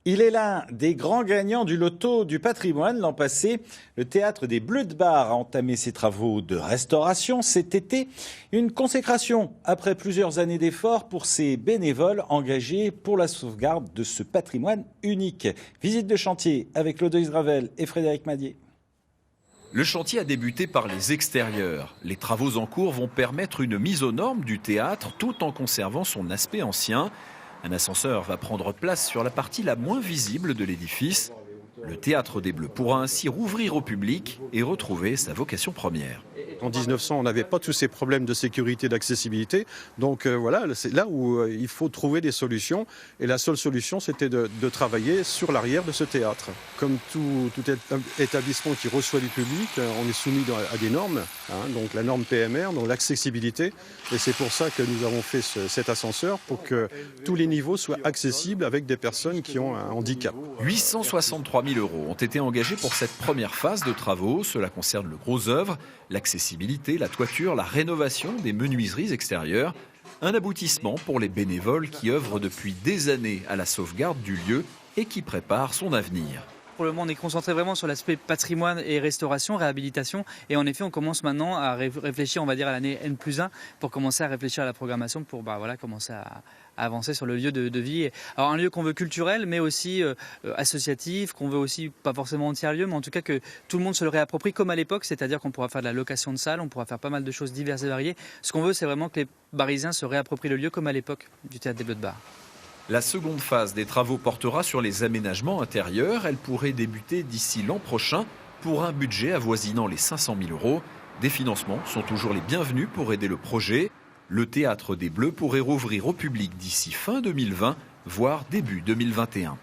Il est l'un des grands gagnants du loto du patrimoine l'an passé. Le théâtre des Bleus de Bar a entamé ses travaux de restauration cet été. Une consécration après plusieurs années d'efforts pour ces bénévoles engagés pour la sauvegarde de ce patrimoine unique. Visite de chantier avec Claude Isravel et Frédéric Madier. Le chantier a débuté par les extérieurs. Les travaux en cours vont permettre une mise aux normes du théâtre tout en conservant son aspect ancien. Un ascenseur va prendre place sur la partie la moins visible de l'édifice. Le théâtre des Bleus pourra ainsi rouvrir au public et retrouver sa vocation première. En 1900, on n'avait pas tous ces problèmes de sécurité, d'accessibilité. Donc voilà, c'est là où il faut trouver des solutions. Et la seule solution, c'était de travailler sur l'arrière de ce théâtre. Comme tout établissement qui reçoit du public, on est soumis à des normes, donc la norme PMR, donc l'accessibilité. Et c'est pour ça que nous avons fait cet ascenseur, pour que tous les niveaux soient accessibles avec des personnes qui ont un handicap. 863 000 € ont été engagés pour cette première phase de travaux. Cela concerne le gros œuvre, l'accessibilité, la toiture, la rénovation des menuiseries extérieures. Un aboutissement pour les bénévoles qui œuvrent depuis des années à la sauvegarde du lieu et qui préparent son avenir. Pour le moment, on est concentré vraiment sur l'aspect patrimoine et restauration, réhabilitation. Et en effet, on commence maintenant à réfléchir, on va dire, à l'année N+1 pour commencer à réfléchir à la programmation pour commencer à avancer sur le lieu de vie. Alors un lieu qu'on veut culturel, mais aussi associatif, qu'on veut aussi pas forcément en tiers-lieu, mais en tout cas que tout le monde se le réapproprie comme à l'époque, c'est-à-dire qu'on pourra faire de la location de salles, on pourra faire pas mal de choses diverses et variées. Ce qu'on veut, c'est vraiment que les Barisiens se réapproprient le lieu comme à l'époque du théâtre des Bleus de Bar. La seconde phase des travaux portera sur les aménagements intérieurs. Elle pourrait débuter d'ici l'an prochain pour un budget avoisinant les 500 000 €. Des financements sont toujours les bienvenus pour aider le projet. Le théâtre des Bleus pourrait rouvrir au public d'ici fin 2020, voire début 2021.